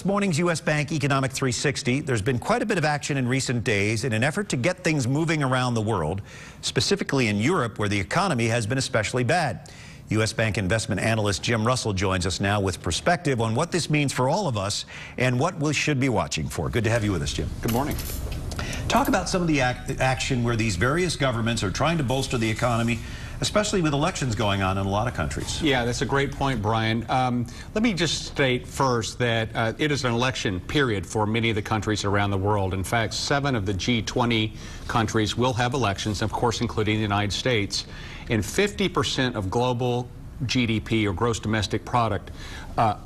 morning's U.S. Bank Economic 360. There's been quite a bit of action in recent days in an effort to get things moving around the world, specifically in Europe, where the economy has been especially bad. U.S. Bank investment analyst Jim Russell joins us now with perspective on what this means for all of us and what we should be watching for. Good to have you with us, Jim. Good morning. Talk about some of the action where these various governments are trying to bolster the economy, especially with elections going on in a lot of countries. Yeah, that's a great point, Brian. Let me just state first that it is an election period for many of the countries around the world. In fact, 7 of the G20 countries will have elections, of course, including the United States. And 50% of global GDP, or gross domestic product,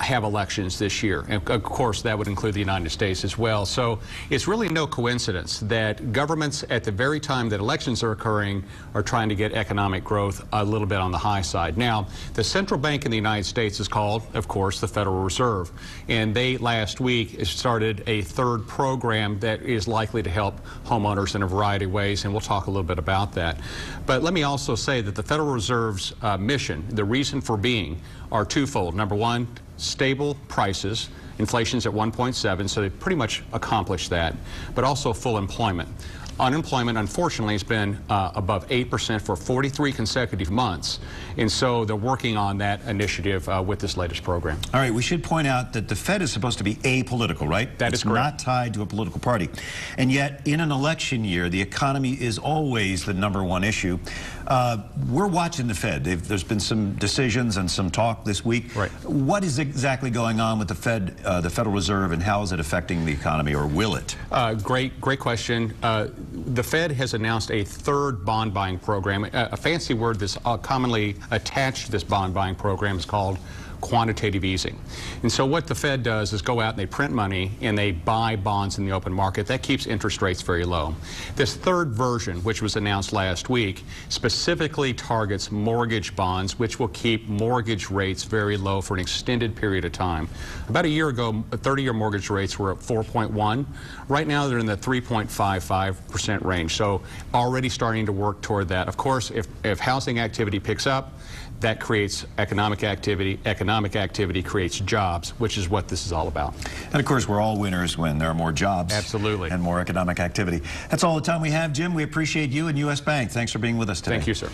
have elections this year. And of course, that would include the United States as well. So it's really no coincidence that governments, at the very time that elections are occurring, are trying to get economic growth a little bit on the high side. Now, the central bank in the United States is called, of course, the Federal Reserve. And they, last week, started a third program that is likely to help homeowners in a variety of ways, and we'll talk a little bit about that. But let me also say that the Federal Reserve's mission, the reason for being, are twofold. Number one, stable prices. Inflation's at 1.7, so they pretty much accomplished that, but also full employment. Unemployment, unfortunately, has been above 8% for 43 consecutive months, and so they're working on that initiative with this latest program. All right, we should point out that the Fed is supposed to be apolitical, right? That is correct. It's not tied to a political party. And yet, in an election year, the economy is always the #1 issue. We're watching the Fed. There's been some decisions and some talk this week. Right. What is exactly going on with the Fed, the Federal Reserve, and how is it affecting the economy, or will it? Great question. The Fed has announced a third bond buying program. A fancy word that's commonly attached to this bond buying program is called quantitative easing. And so what the Fed does is go out and they print money and they buy bonds in the open market. That keeps interest rates very low. This third version, which was announced last week, specifically targets mortgage bonds, which will keep mortgage rates very low for an extended period of time. About a year ago, 30-year mortgage rates were at 4.1. Right now, they're in the 3.55% range. So already starting to work toward that. Of course, if housing activity picks up, that creates economic activity. Economic activity creates jobs, which is what this is all about. And of course, we're all winners when there are more jobs. Absolutely. And more economic activity. That's all the time we have, Jim. We appreciate you and U.S. Bank. Thanks for being with us today. Thank you, sir.